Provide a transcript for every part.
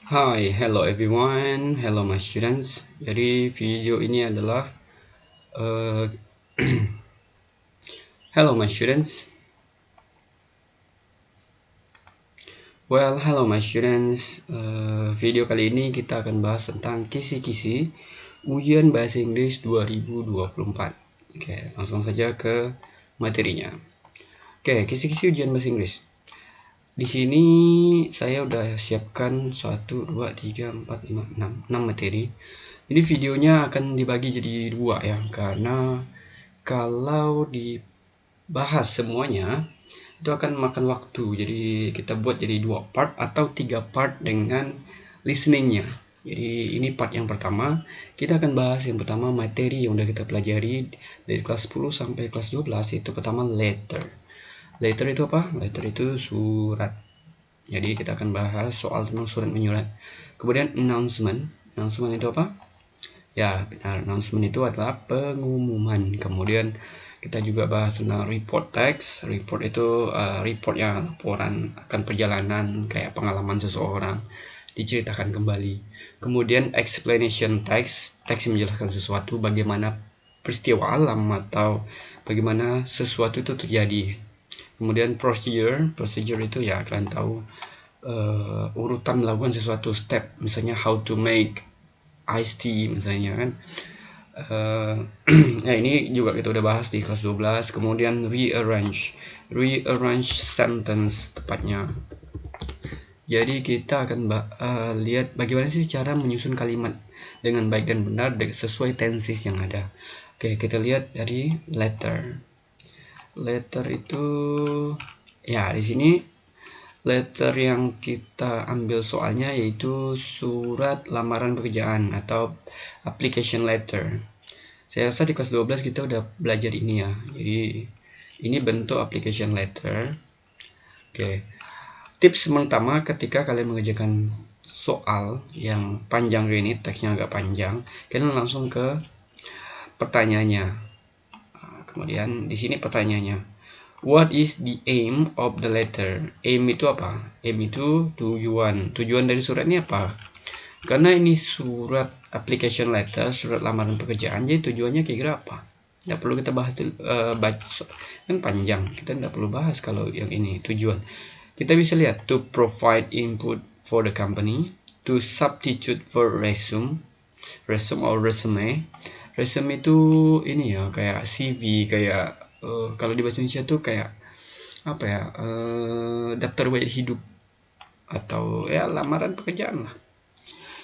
Hi, hello everyone, hello my students. Jadi video ini adalah uh, hello my students. Hello my students. Video kali ini kita akan bahas tentang kisi-kisi ujian bahasa Inggris 2024. Oke, langsung saja ke materinya. Oke, kisi-kisi ujian bahasa Inggris. Di sini saya udah siapkan 1, 2, 3, 4, 5, 6 materi. Ini videonya akan dibagi jadi dua ya, karena kalau dibahas semuanya itu akan makan waktu. Jadi kita buat jadi 2 part atau 3 part dengan listeningnya. Jadi ini part yang pertama. Kita akan bahas yang pertama materi yang udah kita pelajari dari kelas 10 sampai kelas 12. Itu pertama letter. Letter itu apa? Letter itu surat. Jadi kita akan bahas soal tentang surat menyurat. Kemudian announcement. Announcement itu apa? Ya, benar. Announcement itu adalah pengumuman. Kemudian kita juga bahas tentang report text. Report itu report yang laporan akan perjalanan, kayak pengalaman seseorang diceritakan kembali. Kemudian explanation text. Teks yang menjelaskan sesuatu, bagaimana peristiwa alam atau bagaimana sesuatu itu terjadi. Kemudian procedure. Procedure itu ya kalian tahu, urutan melakukan sesuatu step. Misalnya how to make iced tea misalnya kan. Nah ini juga kita udah bahas di kelas 12. Kemudian rearrange sentence tepatnya. Jadi kita akan lihat bagaimana sih cara menyusun kalimat dengan baik dan benar sesuai tenses yang ada. Oke, kita lihat dari letter. Letter itu ya di sini letter yang kita ambil soalnya yaitu surat lamaran pekerjaan atau application letter. Saya rasa di kelas 12 kita udah belajar ini ya. Jadi ini bentuk application letter. Oke. Tips pertama ketika kalian mengerjakan soal yang panjang ini, teksnya agak panjang, kalian langsung ke pertanyaannya. Kemudian di sini pertanyaannya. What is the aim of the letter? Aim itu apa? Aim itu tujuan. Tujuan dari surat ini apa? Karena ini surat application letter, surat lamaran pekerjaan, jadi tujuannya kira-kira apa? Nggak perlu kita bahas, baca kan panjang, kita nggak perlu bahas kalau yang ini tujuan. Kita bisa lihat to provide input for the company, to substitute for resume or resume. Resume itu ini ya kayak CV, kayak kalau di bahasa Indonesia tuh kayak apa ya, daftar riwayat hidup atau ya lamaran pekerjaan lah.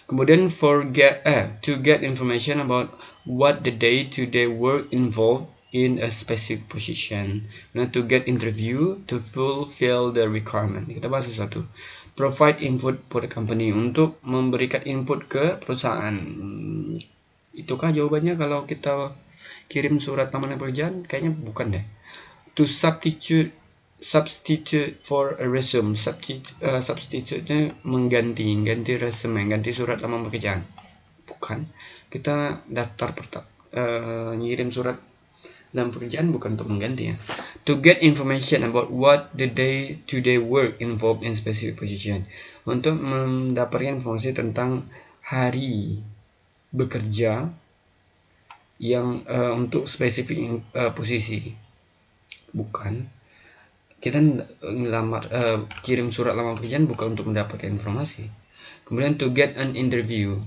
Kemudian to get information about what the day-to-day work involved in a specific position. Nah, to get interview, to fulfill the requirement. Kita bahas satu. Provide input for the company, untuk memberikan input ke perusahaan. Itukah jawabannya kalau kita kirim surat lamaran pekerjaan? Kayaknya bukan deh. To substitute for a resume. Substitute-nya ganti resume, ganti surat lamaran pekerjaan. Bukan. Kita ngirim surat dalam pekerjaan bukan untuk mengganti ya. To get information about what the day-to-day work involved in specific position. Untuk mendapatkan informasi tentang hari bekerja yang untuk spesifik posisi. Bukan. Kita kirim surat lamaran pekerjaan bukan untuk mendapatkan informasi. Kemudian to get an interview.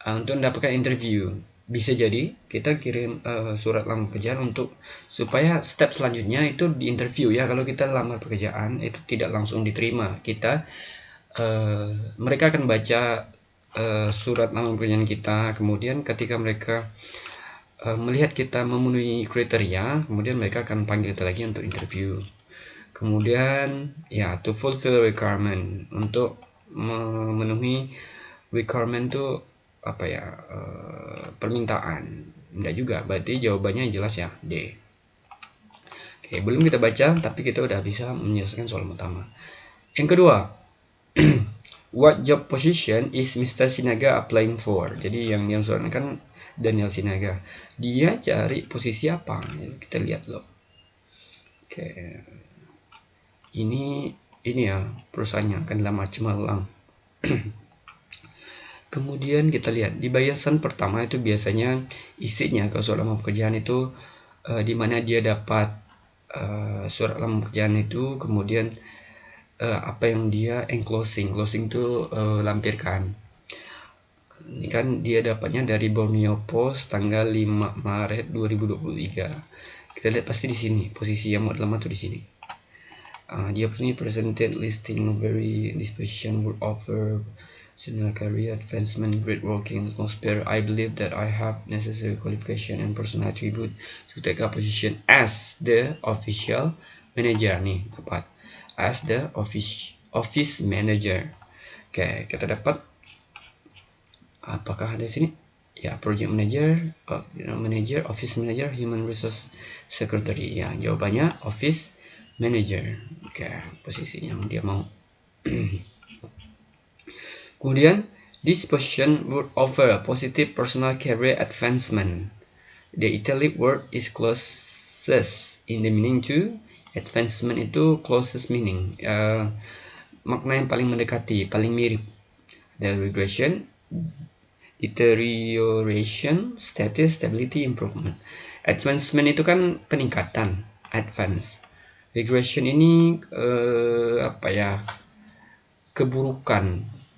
Untuk mendapatkan interview. Bisa jadi kita kirim surat lamaran pekerjaan untuk supaya step selanjutnya itu di interview ya. Kalau kita lamar pekerjaan itu tidak langsung diterima. Mereka akan baca surat lamaran pekerjaan kita. Kemudian ketika mereka melihat kita memenuhi kriteria, kemudian mereka akan panggil kita lagi untuk interview. Kemudian ya to fulfill requirement, untuk memenuhi requirement itu apa ya, permintaan. Enggak juga, berarti jawabannya jelas ya D. Oke, belum kita baca tapi kita udah bisa menyelesaikan soal pertama. Yang kedua, what job position is Mr. Sinaga applying for? Jadi yang soalnya kan Daniel Sinaga, dia cari posisi apa? Kita lihat loh. Oke, ini ya perusahaannya kan dalam macam malang. Kemudian kita lihat di balasan pertama itu biasanya isinya kalau surat lamar pekerjaan itu di mana dia dapat surat lamar pekerjaan itu, kemudian apa yang dia closing itu lampirkan. Ini kan dia dapatnya dari Borneo Post tanggal 5 Maret 2023. Kita lihat pasti di sini posisi yang lama tuh di sini. Dia punya presented listing of very this position would offer senior career advancement, great working atmosphere. I believe that I have necessary qualification and personal attribute to take a position as the official manager. Nih dapat as the office manager. Oke, kita dapat apakah ada di sini? Ya, project manager, office manager, human resource secretary. Ya, jawabannya office manager. Oke, posisi yang dia mau. Kemudian, this position would offer a positive personal career advancement. The italic word is closest in the meaning to advancement itu closest meaning. Makna yang paling mendekati, paling mirip. The regression, deterioration, status, stability, improvement. Advancement itu kan peningkatan, advance. Regression ini keburukan,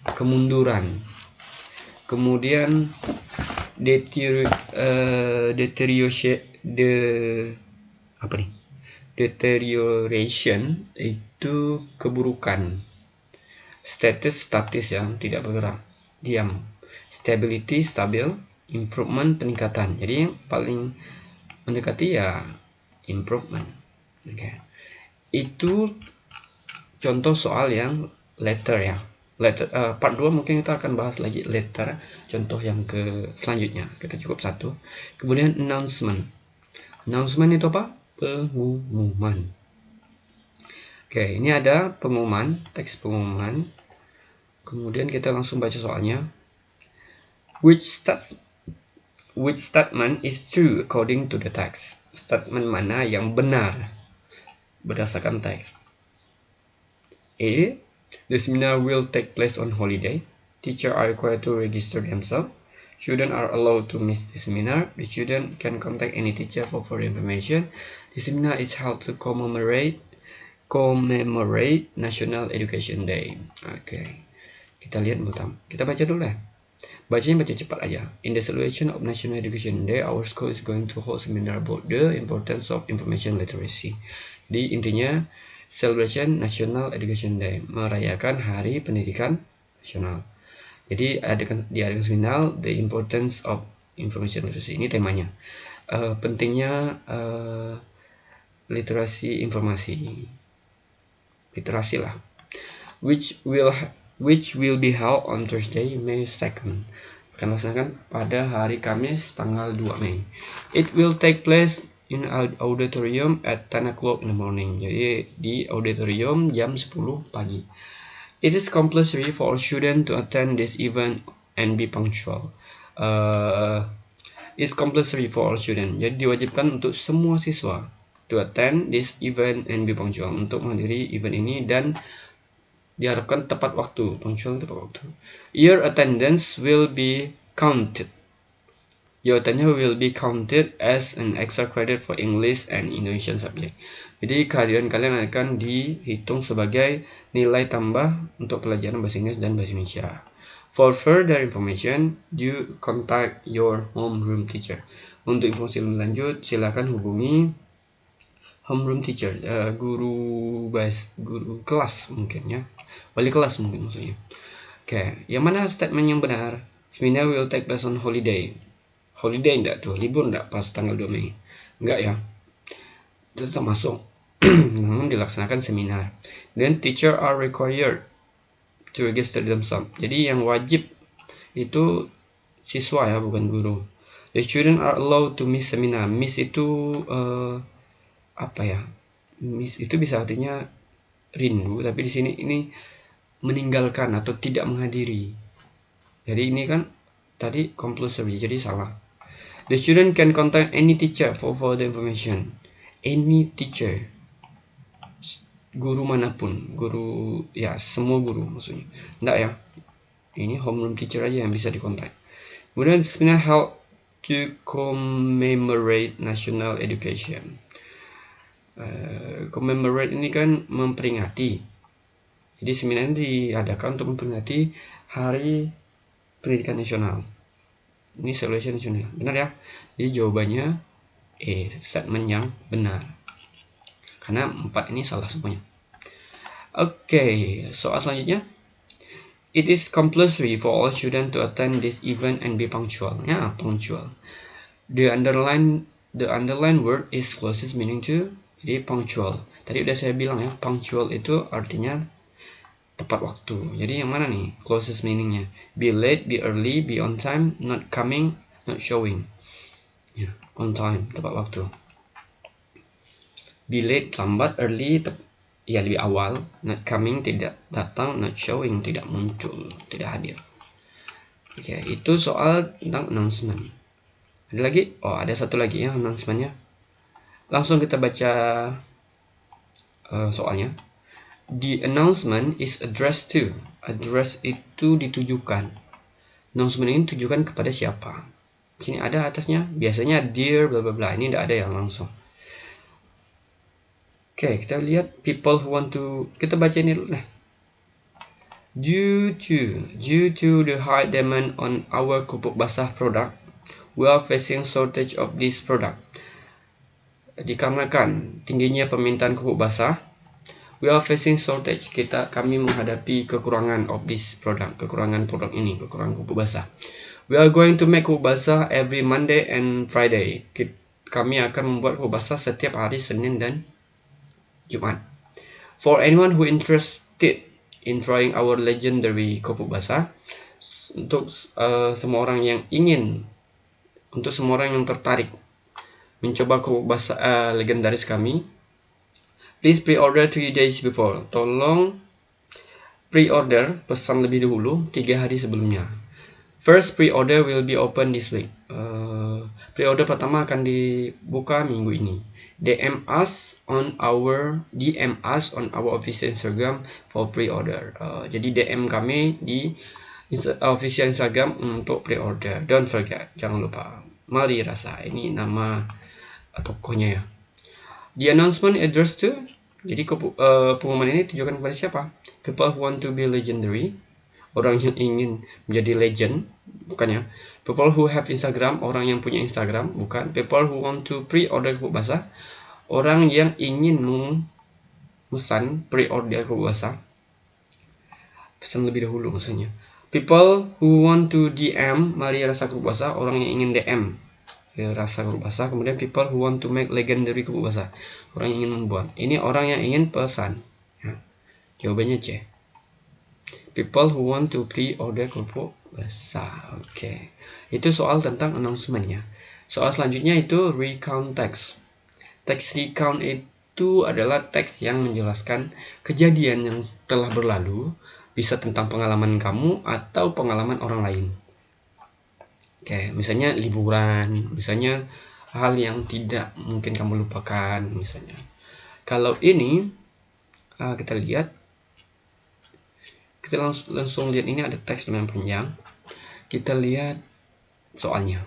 kemunduran. Kemudian deterioration itu keburukan. Status yang tidak bergerak, diam. Stability stabil, improvement peningkatan. Jadi yang paling mendekati ya improvement. Oke. Itu contoh soal yang letter ya. Part 2 mungkin kita akan bahas lagi letter, contoh yang ke selanjutnya. Kita cukup satu. Kemudian announcement. Announcement itu apa? Pengumuman. Oke, ini ada pengumuman, teks pengumuman. Kemudian kita langsung baca soalnya. Which statement is true according to the text? Statement mana yang benar berdasarkan teks? A. The seminar will take place on holiday. Teachers are required to register themselves. Students are allowed to miss the seminar. The student can contact any teacher for further information. The seminar is held to commemorate National Education Day. Oke. Kita lihat butam. Kita baca dulu ya. Bacanya baca cepat aja. In the celebration of National Education Day, our school is going to hold seminar about the importance of information literacy. Jadi intinya celebration National Education Day, merayakan Hari Pendidikan Nasional. Jadi diadakan seminar the importance of information literacy. Ini temanya. Pentingnya literasi informasi. Literasi lah. Which will be held on Thursday, May 2nd. Akan dilaksanakan pada hari Kamis tanggal 2 Mei. It will take place in auditorium at 10 o'clock in the morning. Jadi di auditorium jam 10 pagi. It is compulsory for all students to attend this event and be punctual. It's compulsory for all students. Jadi diwajibkan untuk semua siswa to attend this event and be punctual, untuk menghadiri event ini dan diharapkan tepat waktu, punctual tepat waktu. Your attendance will be counted. Your attendance will be counted as an extra credit for English and Indonesian subject. Jadi kehadiran kalian akan dihitung sebagai nilai tambah untuk pelajaran bahasa Inggris dan bahasa Indonesia. For further information, you contact your homeroom teacher. Untuk informasi lebih lanjut, silakan hubungi homeroom teacher, guru kelas mungkin ya, wali kelas mungkin maksudnya. Oke, yang mana statement yang benar? Seminar will take place on holiday. Holiday enggak tuh, libur enggak pas tanggal 2 Mei? Enggak ya. Tetap masuk. Namun dilaksanakan seminar. Then teacher are required to register themselves. Jadi yang wajib itu siswa ya, bukan guru. The student are allowed to miss seminar. Miss itu miss itu bisa artinya rindu, tapi di sini ini meninggalkan atau tidak menghadiri. Jadi ini kan tadi compulsory, jadi salah. The student can contact any teacher for further information. Any teacher, guru manapun, guru ya, semua guru maksudnya. Enggak ya. Ini homeroom teacher aja yang bisa dikontak. Kemudian seminar held to commemorate national education. Commemorate ini kan memperingati. Jadi seminar ini diadakan untuk memperingati Hari Pendidikan Nasional. Ini solution nasional. Benar ya? Jadi jawabannya statement yang benar. Karena 4 ini salah semuanya. Oke, soal selanjutnya. It is compulsory for all students to attend this event and be punctual. Ya, punctual. The underline word is closest meaning to. Jadi punctual. Tadi udah saya bilang ya, punctual itu artinya tepat waktu. Jadi yang mana nih closest meaningnya? Be late, be early, be on time, not coming, not showing. Ya, on time, tepat waktu. Be late, lambat, early, ya lebih awal, not coming, tidak datang, not showing, tidak muncul, tidak hadir. Oke, itu soal tentang announcement. Ada lagi? Oh, ada satu lagi ya announcementnya. Langsung kita baca soalnya. The announcement is addressed to. Address itu ditujukan. Announcement ini ditujukan kepada siapa? Sini ada atasnya. Biasanya dear bla bla bla. Ini tidak ada yang langsung. Oke, kita lihat people who want to. Kita baca ini dulu deh. Due to the high demand on our pupuk basah product, we are facing shortage of this product. Dikarenakan tingginya permintaan pupuk basah, we are facing shortage. Kami menghadapi kekurangan of this product, kekurangan produk ini, kekurangan pupuk basah. We are going to make pupuk basah every Monday and Friday. Kami akan membuat pupuk basah setiap hari Senin dan Jumat. For anyone who interested in trying our legendary pupuk basah, untuk semua orang yang tertarik mencoba pupuk basah legendaris kami, please pre-order 3 days before. Tolong pre-order, pesan lebih dahulu 3 hari sebelumnya. First pre-order will be open this week. Pre-order pertama akan dibuka minggu ini. DM us on our official Instagram for pre-order. Jadi DM kami di official Instagram untuk pre-order. Don't forget, jangan lupa. Mari Rasa, ini nama tokonya ya. The announcement addressed to. Jadi pengumuman ini ditujukan kepada siapa? People who want to be legendary. Orang yang ingin menjadi legend, bukan ya. People who have Instagram, orang yang punya Instagram, bukan. People who want to pre-order pupuk basah, orang yang ingin memesan pre-order pupuk basah, pesan lebih dahulu maksudnya. People who want to DM Mari Rasa pupuk basah, orang yang ingin DM Rasa pupuk basah. Kemudian people who want to make legendary pupuk basah, orang yang ingin membuat. Ini orang yang ingin pesan ya. Jawabannya C. People who want to pre-order pupuk basah. Oke. Itu soal tentang announcement-nya. Soal selanjutnya itu recount text. Teks recount itu adalah teks yang menjelaskan kejadian yang telah berlalu, bisa tentang pengalaman kamu atau pengalaman orang lain. Oke, misalnya liburan, misalnya hal yang tidak mungkin kamu lupakan misalnya. Kalau ini kita lihat, kita langsung lihat, ini ada teks lumayan panjang. Kita lihat soalnya.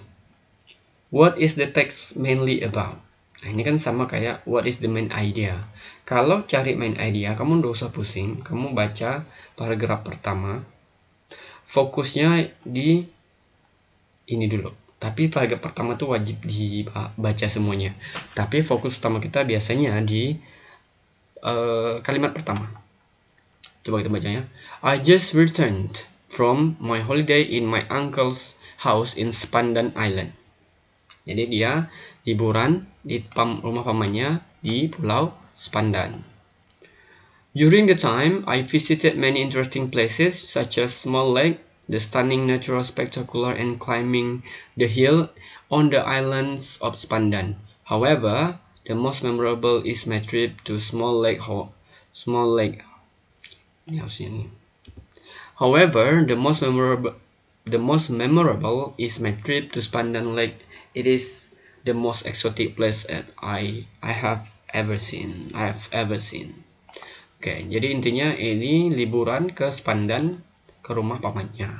What is the text mainly about? Nah, ini kan sama kayak what is the main idea. Kalau cari main idea, kamu nggak usah pusing. Kamu baca paragraf pertama. Fokusnya di ini dulu. Tapi paragraf pertama tuh wajib dibaca semuanya. Tapi fokus utama kita biasanya di kalimat pertama. Coba kita bacanya. I just returned from my holiday in my uncle's house in Spandan Island. Jadi dia liburan di rumah pamannya di Pulau Spandan. During the time, I visited many interesting places such as Small Lake, the stunning natural spectacular, and climbing the hill on the islands of Spandan. However, the most memorable is my trip to Small Lake. However, the most memorable is my trip to Spandan Lake. It is the most exotic place that I have ever seen. Oke, jadi intinya ini liburan ke Spandan, ke rumah pamannya.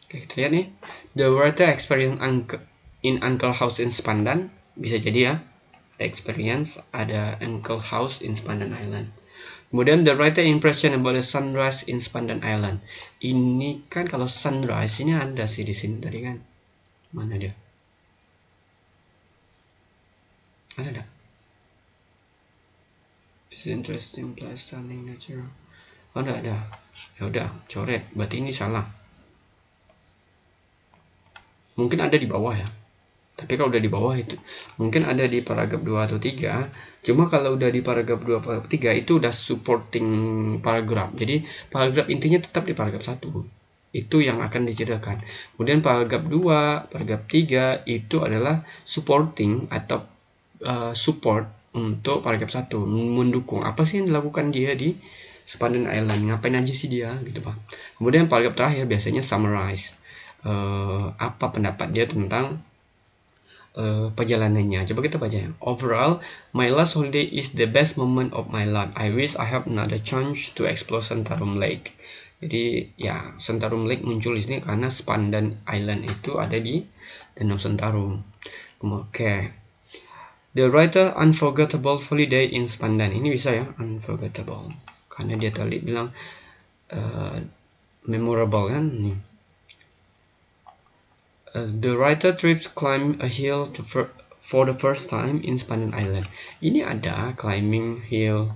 Oke, kita lihat nih. The writer experience in uncle house in Spandan. Bisa jadi ya. Ada experience, ada uncle house in Spandan Island. Kemudian the writer impression about the sunrise in Spandan Island. Ini kan kalau sunrise ini ada sih di sini tadi kan. Mana dia? Ada enggak? This interesting place, stunning nature. Oh, enggak ada. Ya udah, coret. Berarti ini salah. Mungkin ada di bawah ya. Tapi kalau udah di bawah itu mungkin ada di paragraf 2 atau 3. Cuma kalau udah di paragraf 2 atau 3 itu udah supporting paragraf. Jadi paragraf intinya tetap di paragraf 1. Itu yang akan diceritakan. Kemudian paragraf 2, paragraf 3 itu adalah supporting atau support untuk paragraf 1, mendukung apa sih yang dilakukan dia di Spandan Island, ngapain aja sih dia gitu Pak. Kemudian paragraf terakhir biasanya summarize, apa pendapat dia tentang perjalanannya. Coba kita baca ya. Overall, my last holiday is the best moment of my life. I wish I have another chance to explore Sentarum Lake. Jadi ya, Sentarum Lake muncul di sini karena Spandan Island itu ada di Danau Sentarum. Oke. The writer unforgettable holiday in Spandan. Ini bisa ya, unforgettable. Karena dia tadi bilang memorable kan nih. The writer trips climb a hill for the first time in Spandan Island. Ini ada climbing hill.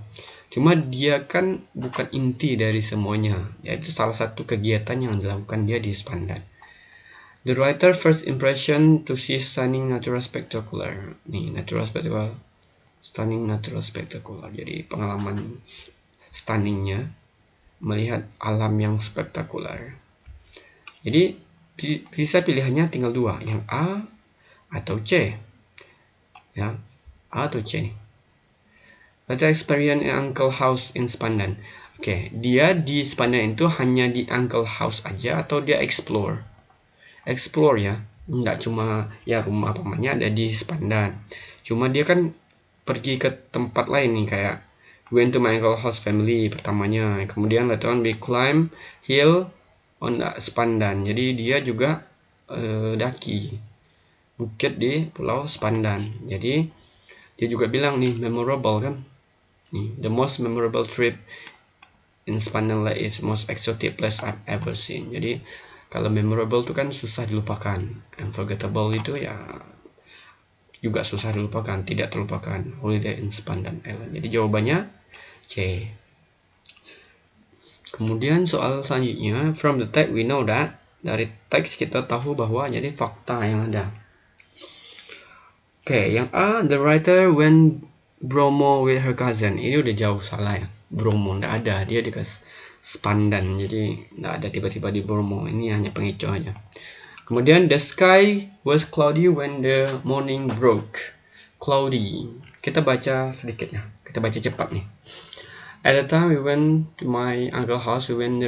Cuma dia kan bukan inti dari semuanya. Yaitu salah satu kegiatan yang dilakukan dia di Spandan. The writer first impression to see stunning natural spectacular. Nih, natural spectacular. Stunning natural spectacular. Jadi pengalaman stunningnya melihat alam yang spektakuler. Jadi bisa pilihannya tinggal dua, yang A atau C. Ya, A atau C nih. Writer experience in uncle house in Spandan. Oke, dia di Spandan itu hanya di uncle house aja atau dia explore? Explore ya, nggak cuma ya rumah pamannya ada di Spandan. Cuma dia kan pergi ke tempat lain nih, kayak went to my uncle house family pertamanya. Kemudian later on we climb hill on Spandan. Jadi dia juga daki bukit di Pulau Spandan. Jadi dia juga bilang nih memorable kan. Nih, the most memorable trip in Spandan Lake is most exotic place I've ever seen. Jadi kalau memorable itu kan susah dilupakan. Unforgettable itu ya juga susah dilupakan, tidak terlupakan. Holiday in Spandan Island. Jadi jawabannya C. Kemudian soal selanjutnya, from the text we know that. Dari teks kita tahu bahwa jadi fakta yang ada. Oke, yang A, the writer went Bromo with her cousin. Ini udah jauh salah ya. Bromo nggak ada, dia di Spandan. Jadi nggak ada tiba-tiba di Bromo. Ini hanya pengecoh aja. Kemudian the sky was cloudy when the morning broke. Cloudy. Kita baca sedikit ya. Kita baca cepat nih. At the time we went to my uncle's house, we went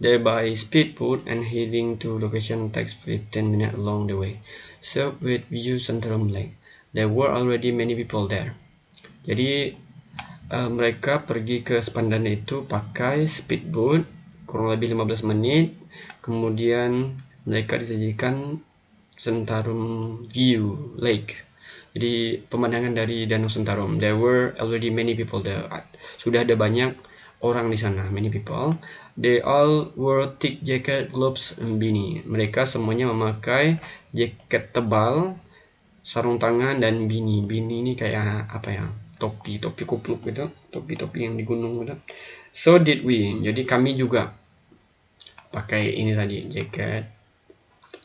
there by speedboat and heading to location takes 15 minutes along the way. So with view Sentarum Lake. There were already many people there. Jadi mereka pergi ke Spandan itu pakai speedboat kurang lebih 15 menit. Kemudian mereka disajikan Sentarum View Lake. Jadi pemandangan dari Danau Sentarum. There were already many people there. Sudah ada banyak orang di sana, many people. They all wore thick jacket, gloves, and beanie. Mereka semuanya memakai jaket tebal, sarung tangan, dan beanie. Beanie ini kayak apa ya? Topi kupluk gitu, topi yang di gunung gitu. So did we. Jadi kami juga pakai ini tadi, jaket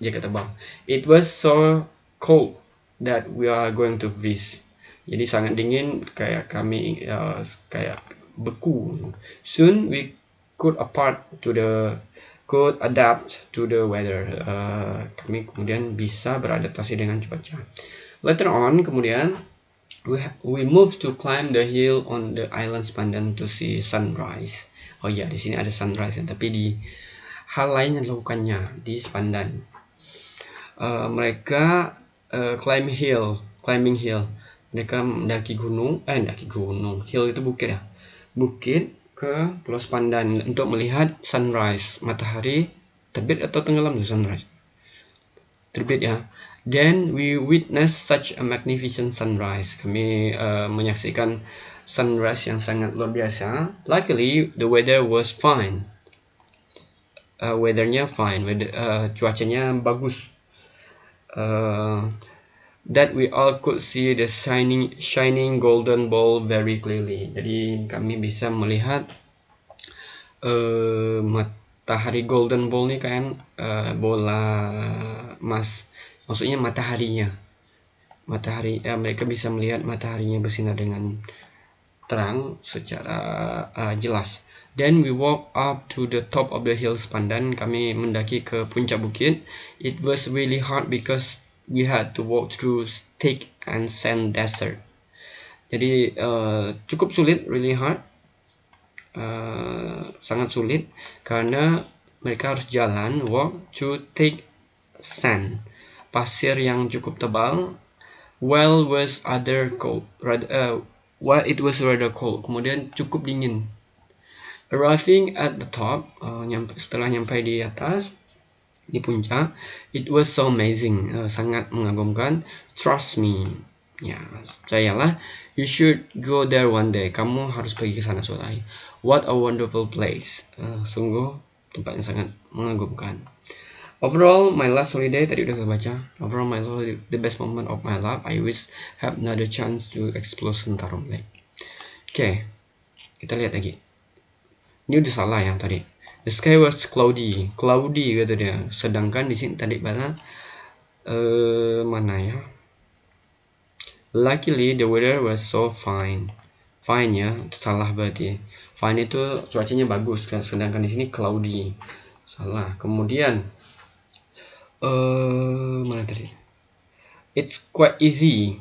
tebal. It was so cold that we are going to freeze. Jadi sangat dingin, kayak kami kayak beku. Soon we could adapt to the weather. Kami kemudian bisa beradaptasi dengan cuaca. Later on, kemudian we moved to climb the hill on the island Spandan to see sunrise. Oh ya, di sini ada sunrise, tapi di hal lain yang dilakukannya di Spandan. Mereka climbing hill. Mereka mendaki gunung. Hill itu bukit ya. Bukit ke Pulau Sepandan untuk melihat sunrise, matahari terbit atau tenggelam tuh, sunrise. Terbit ya. Then we witnessed such a magnificent sunrise. Kami menyaksikan sunrise yang sangat luar biasa. Luckily the weather was fine. Weathernya fine, cuacanya bagus. That we all could see the shining golden ball very clearly. Jadi kami bisa melihat matahari golden ball ini kan bola emas. Maksudnya mataharinya. Mereka bisa melihat mataharinya bersinar dengan terang secara jelas. Then we walk up to the top of the hill Sepandan. Kami mendaki ke puncak bukit. It was really hard because we had to walk through thick and sand desert. Jadi cukup sulit, really hard, sangat sulit karena mereka harus jalan walk through thick sand, pasir yang cukup tebal. While it was rather cold, kemudian cukup dingin. Arriving at the top, setelah nyampe di atas, di puncak, it was so amazing, sangat mengagumkan. Trust me, ya, percayalah. You should go there one day. Kamu harus pergi ke sana suatu hari. What a wonderful place. Sungguh tempatnya sangat mengagumkan. Overall, my last holiday, tadi udah kita baca. Overall, my holiday, the best moment of my life. I wish have another chance to explore Sentarum Lake. Oke, kita lihat lagi. Ini udah salah yang tadi. The sky was cloudy kata dia. Sedangkan di sini tadi mana ya? Luckily the weather was so fine. Fine ya, salah berarti. Fine itu cuacanya bagus kan. Sedangkan di sini cloudy. Salah. Kemudian mana tadi? It's quite easy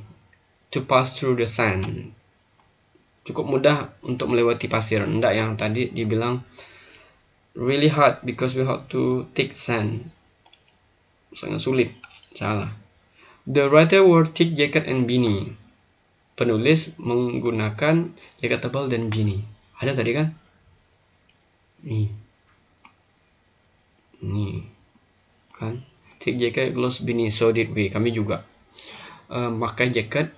to pass through the sand. Cukup mudah untuk melewati pasir. Enggak, yang tadi dibilang really hard because we have to take sand. Sangat sulit. Salah. The writer wore thick jacket and beanie. Penulis menggunakan jaket tebal dan beanie. Ada tadi kan? Nih kan? Thick jacket, gloves, beanie. So did we. Kami juga pakai jaket,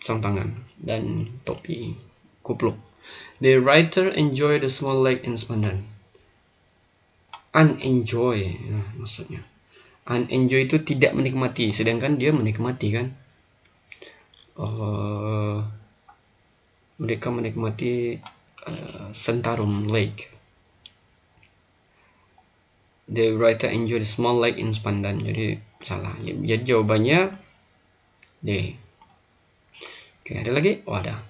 sarung tangan, dan topi kupluk. The writer enjoyed the small lake in Sepandan. Unenjoy, maksudnya. Unenjoy itu tidak menikmati, sedangkan dia menikmati kan. Mereka menikmati Sentarum Lake. The writer enjoyed the small lake in Sepandan. Jadi salah. Ya, jawabannya D. Oke, ada lagi? Oh, ada.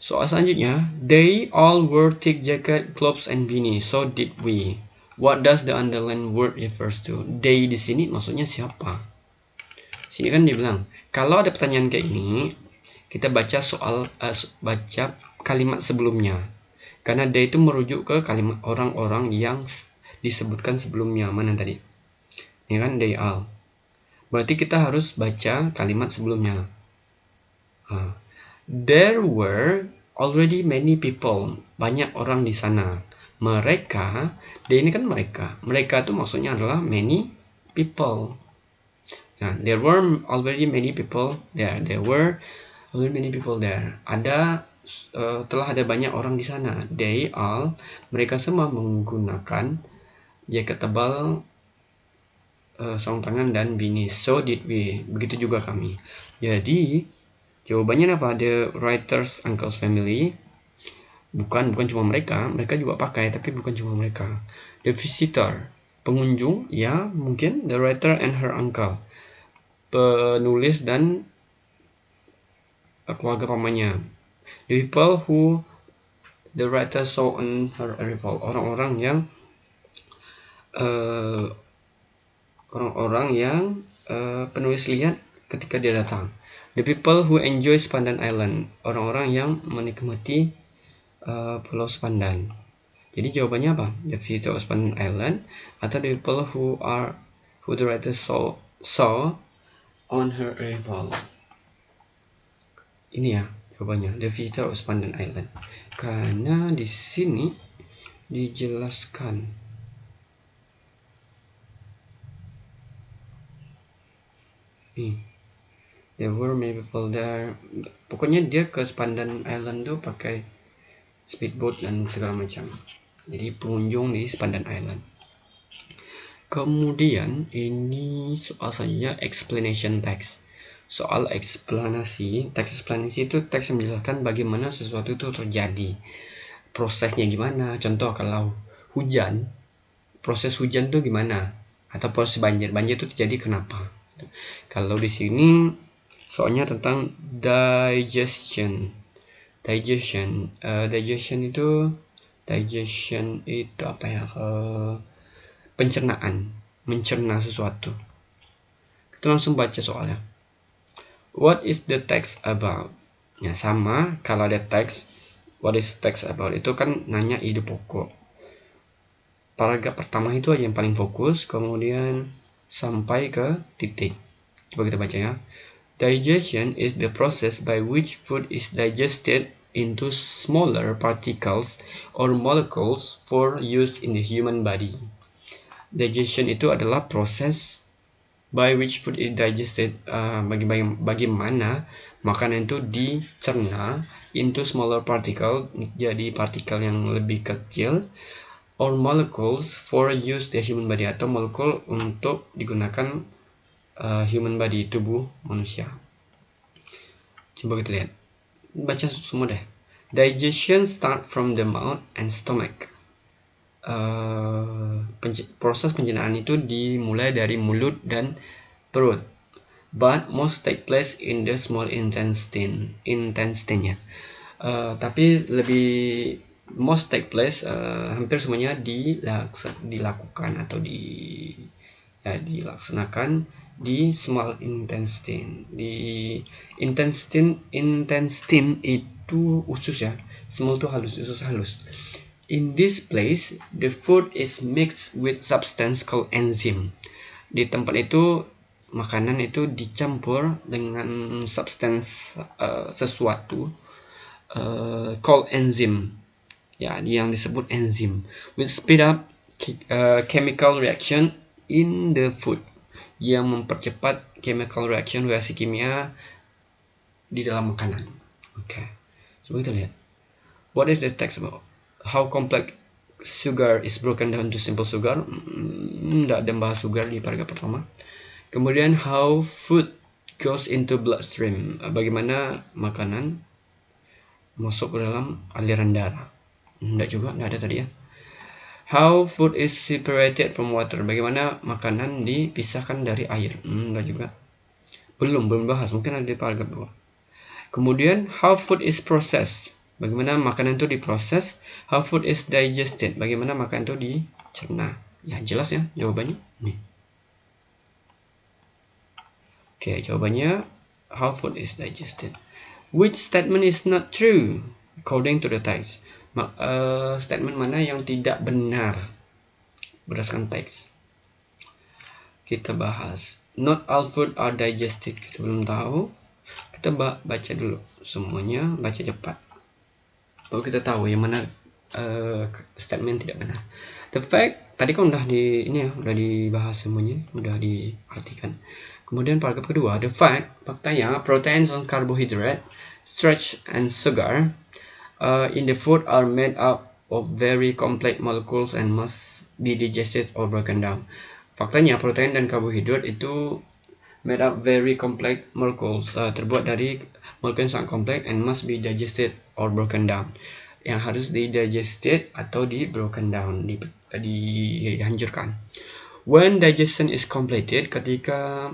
Soal selanjutnya, they all wore thick jacket, gloves, and beanie. So did we. What does the underlined word refers to? They di sini maksudnya siapa? Sini kan dibilang, kalau ada pertanyaan kayak ini, kita baca baca kalimat sebelumnya. Karena they itu merujuk ke kalimat orang-orang yang disebutkan sebelumnya. Mana tadi? Ini kan they all. Berarti kita harus baca kalimat sebelumnya. There were already many people. Banyak orang di sana. Mereka, they ini kan mereka. Mereka itu maksudnya adalah many people. Nah, there were already many people there. There were already many people there. Telah ada banyak orang di sana. They all, mereka semua menggunakan jaket tebal, sarung tangan, dan beanie. So did we. Begitu juga kami. Jadi jawabannya apa? The writer's uncle's family. Bukan cuma mereka juga pakai, tapi bukan cuma mereka. The visitor, pengunjung, ya mungkin the writer and her uncle, penulis dan keluarga pamannya. The people who the writer saw on her arrival, orang-orang yang penulis lihat ketika dia datang. The people who enjoy Sepandan Island, orang-orang yang menikmati Pulau Sepandan. Jadi jawabannya apa? The visitor of Sepandan Island atau the people who the writer saw on her arrival. Ini ya. Jawabannya the visitor of Pandan Island. Karena di sini dijelaskan nih, there were many people there. Pokoknya dia ke Pandan Island tuh pakai speedboat dan segala macam. Jadi pengunjung di Pandan Island. Kemudian ini soal saja explanation text. Soal eksplanasi, teks eksplanasi itu teks yang menjelaskan bagaimana sesuatu itu terjadi, prosesnya gimana. Contoh kalau hujan, proses hujan itu gimana, atau proses banjir itu terjadi kenapa. Kalau di sini soalnya tentang digestion itu apa ya, pencernaan, mencerna sesuatu. Kita langsung baca soalnya. What is the text about? Ya sama, kalau ada teks, what is text about itu kan nanya ide pokok. Paragraf pertama itu aja yang paling fokus, kemudian sampai ke titik. Coba kita baca ya. Digestion is the process by which food is digested into smaller particles or molecules for use in the human body. Digestion itu adalah proses by which food is digested, bagaimana makanan itu dicerna into smaller particle, jadi partikel yang lebih kecil, or molecules for use the human body, atau molekul untuk digunakan human body, tubuh manusia. Coba kita lihat, baca semua deh. Digestion start from the mouth and stomach. Proses pencernaan itu dimulai dari mulut dan perut, but most take place in the small intestine ya. Tapi lebih most take place, hampir semuanya dilakukan atau dilaksanakan di small intestine. Di intestine itu usus ya, small itu halus, usus halus. In this place, the food is mixed with substance called enzyme. Di tempat itu, makanan itu dicampur dengan substance, sesuatu, called enzyme. Ya, yang disebut enzim. Which speed up chemical reaction in the food. Yang mempercepat chemical reaction, reaksi kimia di dalam makanan. Oke. Coba kita lihat. What is the text about? How complex sugar is broken down to simple sugar. Tidak ada bahas sugar di paragraf pertama. Kemudian how food goes into bloodstream. Bagaimana makanan masuk ke dalam aliran darah. Tidak ada tadi ya. How food is separated from water. Bagaimana makanan dipisahkan dari air. Tidak juga. Belum bahas. Mungkin ada di paragraf 2. Kemudian how food is processed. Bagaimana makanan itu diproses. How food is digested. Bagaimana makanan itu dicerna. Ya jelas ya jawabannya. Nih. Oke, jawabannya how food is digested. Which statement is not true according to the text? Statement mana yang tidak benar berdasarkan teks? Kita bahas. Not all food are digested. Kita belum tahu. Kita baca dulu semuanya, baca cepat. Baru kita tahu yang mana statement tidak benar. The fact tadi kan udah dibahas semuanya, udah diartikan. Kemudian paragraf kedua, the fact, faktanya proteins and carbohydrate, starch and sugar in the food are made up of very complex molecules and must be digested or broken down. Faktanya protein dan karbohidrat itu made up very complex molecules, terbuat dari molekul yang sangat kompleks and must be digested or broken down, yang harus didigested atau broken down, dihancurkan. When digestion is completed, ketika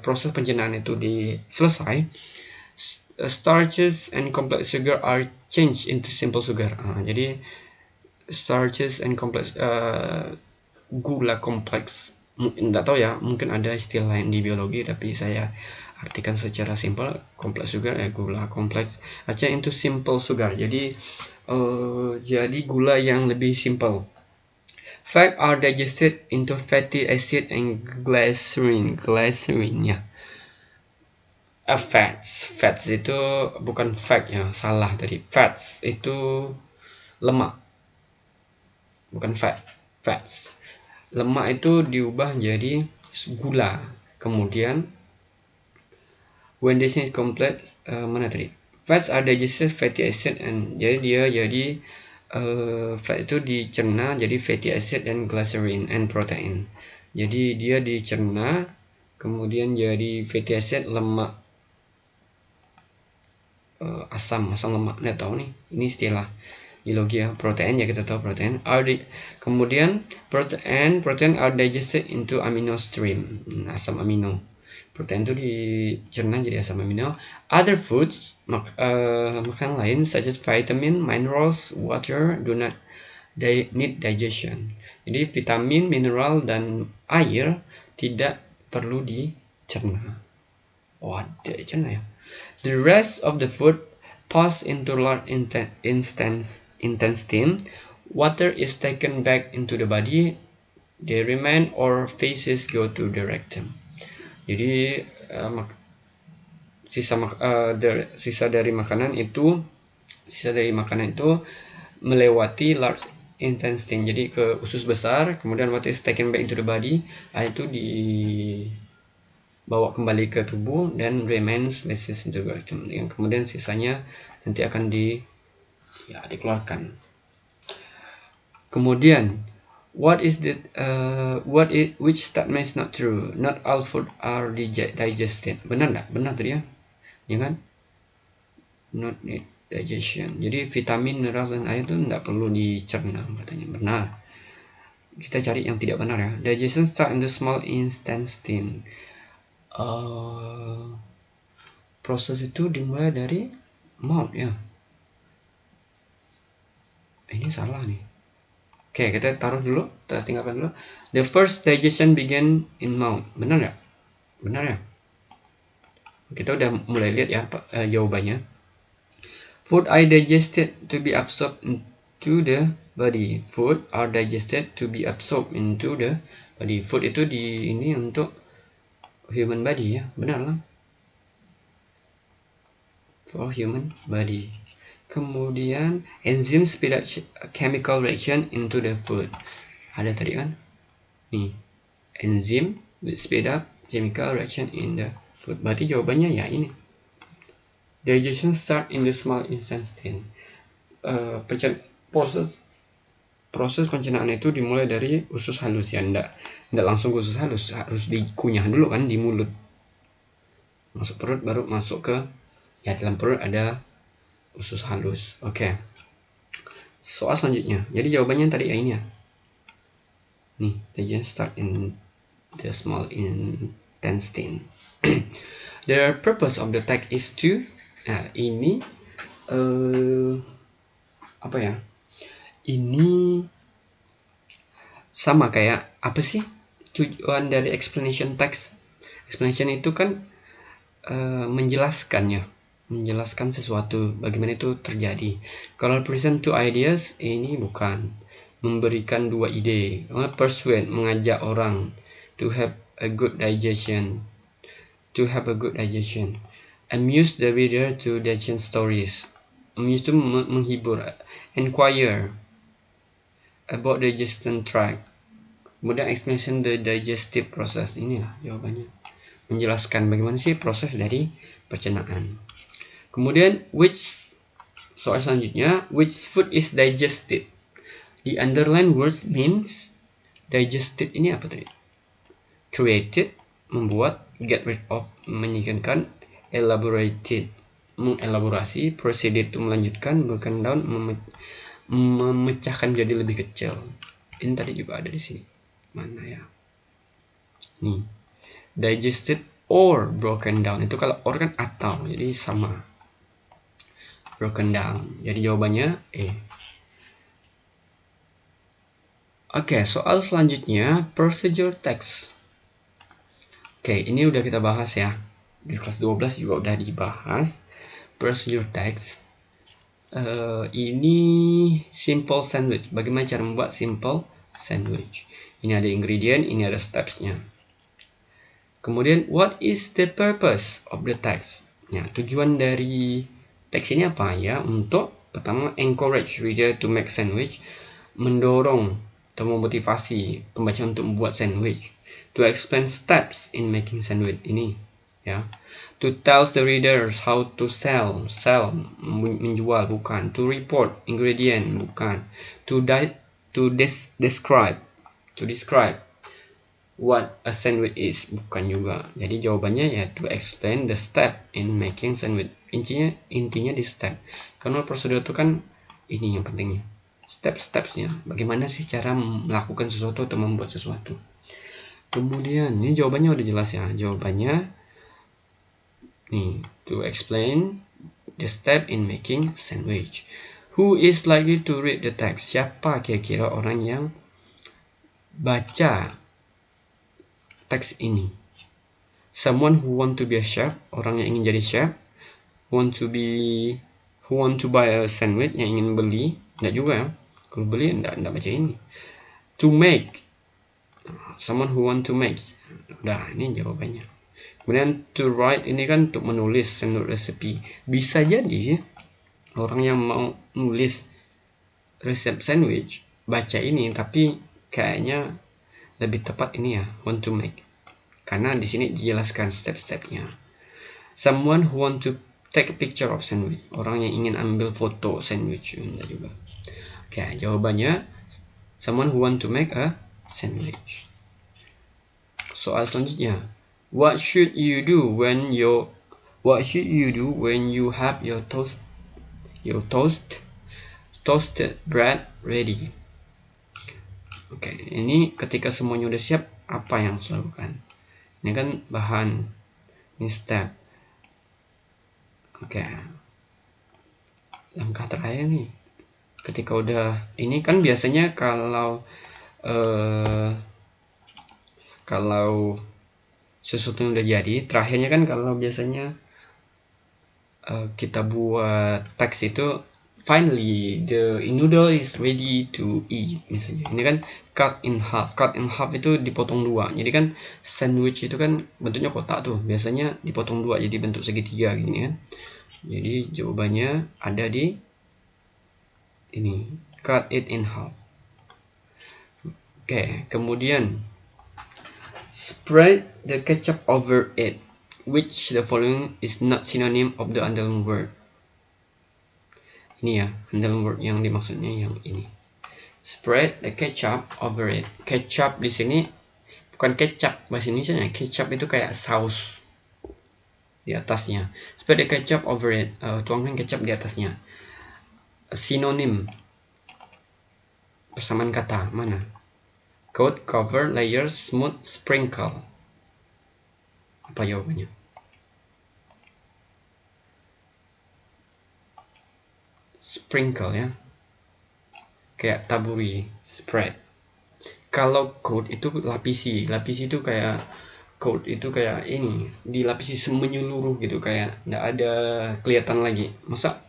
proses pencernaan itu selesai, starches and complex sugar are changed into simple sugar. Jadi starches and complex, gula kompleks, tidak tahu ya, mungkin ada istilah lain di biologi, tapi saya artikan secara simpel. Complex sugar gula kompleks artinya into simple sugar, jadi gula yang lebih simple. Fat are digested into fatty acid and glycerin ya. Fats itu bukan fat ya, salah tadi. Fats itu lemak, bukan fats. Lemak itu diubah jadi gula. Kemudian when this is complete, mana tadi? Fats are digested fatty acid, and jadi fat itu dicerna jadi fatty acid dan glycerin and protein. Jadi dia dicerna kemudian jadi fatty acid, lemak, asam lemak. Nggak tahu nih, ini istilah biologi ya. Protein ya, kita tahu protein kemudian protein are digested into amino stream, asam amino. Protein itu dicerna jadi asam amino. Other foods, makanan lain such as vitamin, minerals, water do not need digestion. Jadi vitamin, mineral, dan air tidak perlu dicerna. Tidak dicerna ya. The rest of the food pass into large intestine. Water is taken back into the body. They remain or feces go to the rectum. Jadi sisa dari makanan itu melewati large intestine, jadi ke usus besar, kemudian water is taken back into the body, itu dibawa kembali ke tubuh, dan remains feces into the rectum, yang kemudian sisanya nanti akan dikeluarkan. Kemudian which statement is not true? Not all food are digested. Benar nggak? Benar tadi ya, ya kan? Not need digestion. Jadi vitamin, mineral, dan air itu nggak perlu dicerna katanya. Benar. Kita cari yang tidak benar ya. Digestion start in the small intestine. Proses itu dimulai dari mouth ya. Ini salah nih. Oke, kita taruh dulu, kita tinggalkan dulu. The first digestion begin in mouth. Benar nggak? Benar ya? Kita udah mulai lihat ya jawabannya. Food are digested to be absorbed into the body. Food are digested to be absorbed into the body. Food itu ini untuk human body ya, benar lah. For human body. Kemudian enzyme speed up chemical reaction into the food. Ada tadi kan? Nih, enzyme speed up chemical reaction in the food. Berarti jawabannya ya ini. Digestion start in the small intestine. Proses pencernaan itu dimulai dari usus halus ya, ndak langsung ke usus halus, harus dikunyah dulu kan di mulut, masuk perut, baru masuk ke ya dalam perut ada usus halus. Oke. Soal selanjutnya. Jadi jawabannya tadi ya ini ya. Nih, digestion start in the small intestine. The purpose of the text is to, nah ini apa ya? Ini sama kayak apa sih tujuan dari explanation text? Explanation itu kan menjelaskan sesuatu, bagaimana itu terjadi. Kalau present two ideas, ini bukan. Memberikan dua ide. Persuade, mengajak orang to have a good digestion. Amuse the reader to digest stories. Amuse itu menghibur. Inquire about digestion tract. Kemudian explanation the digestive process. Inilah jawabannya. Menjelaskan bagaimana sih proses dari pencernaan. Kemudian soal selanjutnya, which food is digested? The underlined words means digested ini apa tadi? Created, membuat, get rid of, menyingkirkan, elaborated, mengelaborasi, proceeded, melanjutkan, broken down, memecahkan menjadi lebih kecil. Ini tadi juga ada di sini. Mana ya? Nih. Digested or broken down. Itu kalau or kan atau, jadi sama. Broken down. Jadi jawabannya E. Oke, soal selanjutnya procedure text. Oke, ini udah kita bahas ya. Di kelas 12 juga udah dibahas procedure text. Ini simple sandwich. Bagaimana cara membuat simple sandwich? Ini ada ingredient, ini ada steps-nya. Kemudian, what is the purpose of the text? Ya, tujuan dari teks ini apa ya? Untuk pertama, encourage reader to make sandwich, mendorong atau memotivasi pembaca untuk membuat sandwich. To explain steps in making sandwich ini, ya. To tell the readers how to sell, menjual bukan. To report ingredient bukan. Describe what a sandwich is bukan juga. Jadi jawabannya ya to explain the step in making sandwich. Intinya di step. Karena prosedur itu kan ini yang pentingnya. Step-stepsnya. Bagaimana sih cara melakukan sesuatu atau membuat sesuatu. Kemudian ini jawabannya udah jelas ya. Jawabannya nih, to explain the step in making sandwich. Who is likely to read the text? Siapa kira-kira orang yang baca teks ini? Someone who want to be a chef, orang yang ingin jadi chef. Who want to buy a sandwich, yang ingin beli. Enggak juga ya. Kalau beli enggak baca ini. To make, someone who want to make. Udah, ini jawabannya. Kemudian to write ini kan untuk menulis sandwich recipe. Bisa jadi orang yang mau nulis resep sandwich baca ini, tapi kayaknya lebih tepat ini ya, want to make. Karena di sini dijelaskan step-stepnya. Someone who want to take a picture of sandwich. Orang yang ingin ambil foto sandwich. Enggak juga. Oke, jawabannya someone who want to make a sandwich. Soal selanjutnya. What should you do when you have your toasted bread ready? Oke, ini ketika semuanya udah siap, apa yang harus dilakukan? Ini kan bahan, ini step. Oke, langkah terakhir nih. Ketika udah ini kan biasanya kalau sesuatu yang udah jadi, terakhirnya kan kalau biasanya kita buat teks itu finally the noodle is ready to eat misalnya. Ini kan cut in half itu dipotong dua. Jadi kan sandwich itu kan bentuknya kotak tuh, biasanya dipotong dua jadi bentuk segitiga gini kan. Jadi jawabannya ada di ini, cut it in half. Oke, kemudian spread the ketchup over it. Which the following is not synonym of the underlined word? Ini ya, underlined word yang dimaksudnya yang ini. Spread the ketchup over it. Ketchup di sini bukan kecap bahasa Indonesia. Ketchup itu kayak saus di atasnya. Spread the ketchup over it. Tuangkan kecap di atasnya. Sinonim. Persamaan kata mana? Coat, cover, layer, smooth, sprinkle. Apa jawabannya? Sprinkle ya. Kayak taburi, spread. Kalau coat itu lapisi. Lapisi itu kayak coat itu kayak ini, dilapisi menyeluruh gitu, kayak nggak ada kelihatan lagi. Masa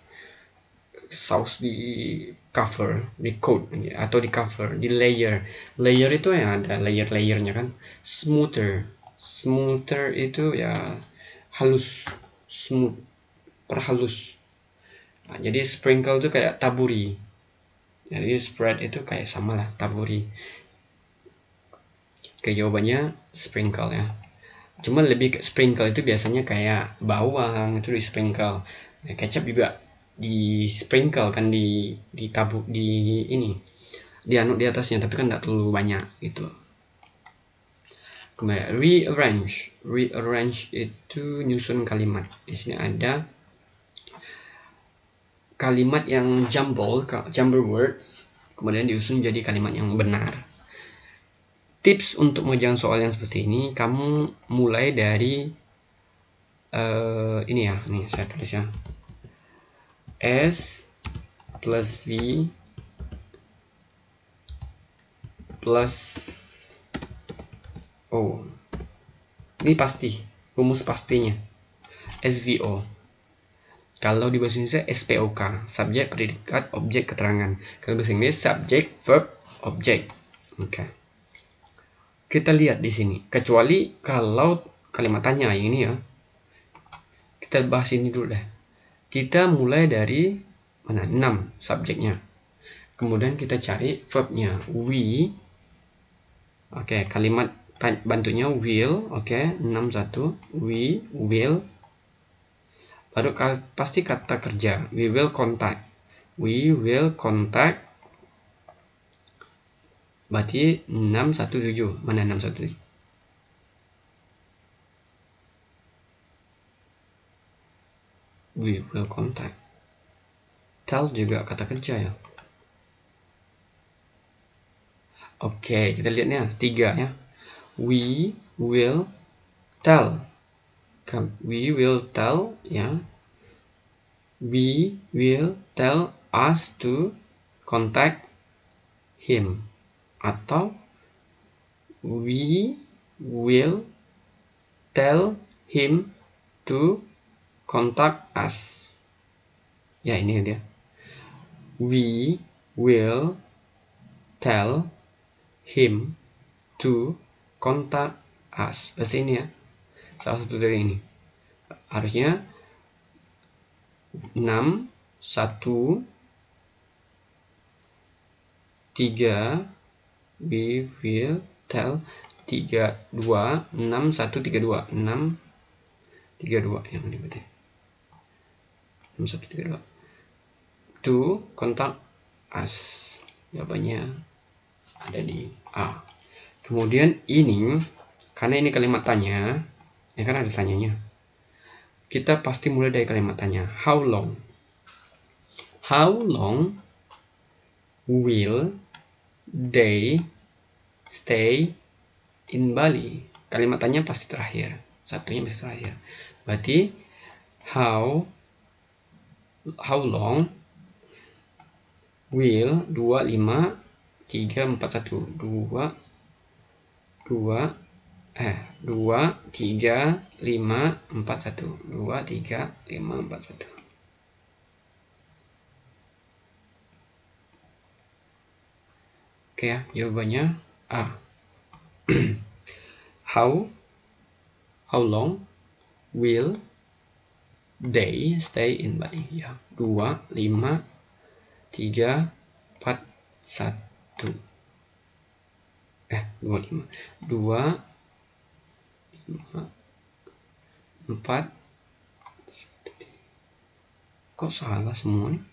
saus di cover, di coat atau di cover, di layer. Layer itu yang ada layer-layernya kan. Smoother itu ya halus, smooth, perhalus. Nah, jadi sprinkle itu kayak taburi. Jadi spread itu kayak sama lah, taburi. Oke, jawabannya sprinkle ya. Cuma lebih ke sprinkle itu biasanya kayak bawang itu di sprinkle. Nah, kecap juga di sprinkle kan, ditabur di ini, dianut di atasnya, tapi kan nggak terlalu banyak gitu. Kemudian rearrange itu nyusun kalimat. Di sini ada kalimat yang jumble words, kemudian disusun jadi kalimat yang benar. Tips untuk mengerjakan soal yang seperti ini, kamu mulai dari ini ya, nih saya tulis ya, S plus V plus O. Ini pasti, rumus pastinya SVO. Kalau di bahasa Indonesia SPOK, subjek, predikat, objek, keterangan. Kalau bahasa Inggris subjek, verb, objek. Oke. Kita lihat di sini. Kecuali kalau kalimat tanya yang ini ya. Kita bahas ini dulu deh. Kita mulai dari mana? 6 subjeknya. Kemudian kita cari verbnya. We. Oke, kalimat bantunya will. Oke, 61. We will. Baru pasti kata kerja. We will contact. We will contact. Berarti 617. Mana 617? We will contact. Tell juga kata kerja ya. Oke, kita lihatnya 3 ya. We will tell. We will tell ya. We will tell us to contact him. Atau we will tell him to contact us. Ya, ini dia. We will tell him to contact us. Bahasa ini ya. Salah satu dari ini. Harusnya 6, 1, 3, we will tell 3, 2, 6, 1, 3, 2. 6, 3, 2 yang ini berarti. 6, 1, 3, 2. To contact us. Jawabannya ada di A. Kemudian ini, karena ini kalimat tanya, ya kan ada tanyanya. Kita pasti mulai dari kalimat tanya. How long? How long will they stay in Bali? Kalimat tanya pasti terakhir. Satunya pasti terakhir. Berarti how long will 2, 5, 3, 4, 1. 2, 3, 5, 4, 1. 2, 3, 5, 4, 1. Oke ya, jawabannya A. How long will they stay in Bali? Ya, 2, 5, 3, 4, 1. 2, 5. 2, 5, 4. Kok salah semua nih?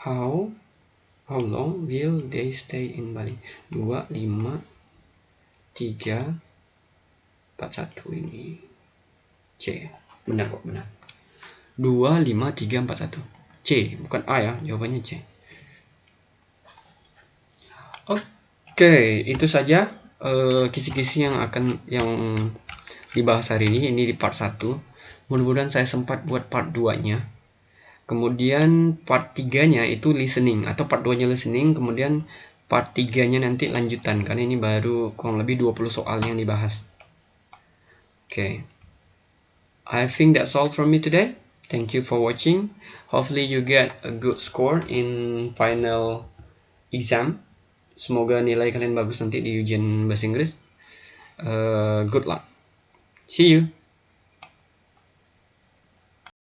How long will they stay in Bali? 2, 5, 3, 4, 1 ini. C. Benar kok, benar. 2, 5, 3, 4, 1. C, bukan A ya, jawabannya C. Oke, itu saja kisi-kisi yang dibahas hari ini di part 1. Mudah-mudahan saya sempat buat part 2-nya. Kemudian part 3-nya itu listening, atau part 2-nya listening, kemudian part 3-nya nanti lanjutan, karena ini baru kurang lebih 20 soal yang dibahas. Oke. I think that's all from me today. Thank you for watching. Hopefully you get a good score in final exam. Semoga nilai kalian bagus nanti di ujian bahasa Inggris. Good luck. See you.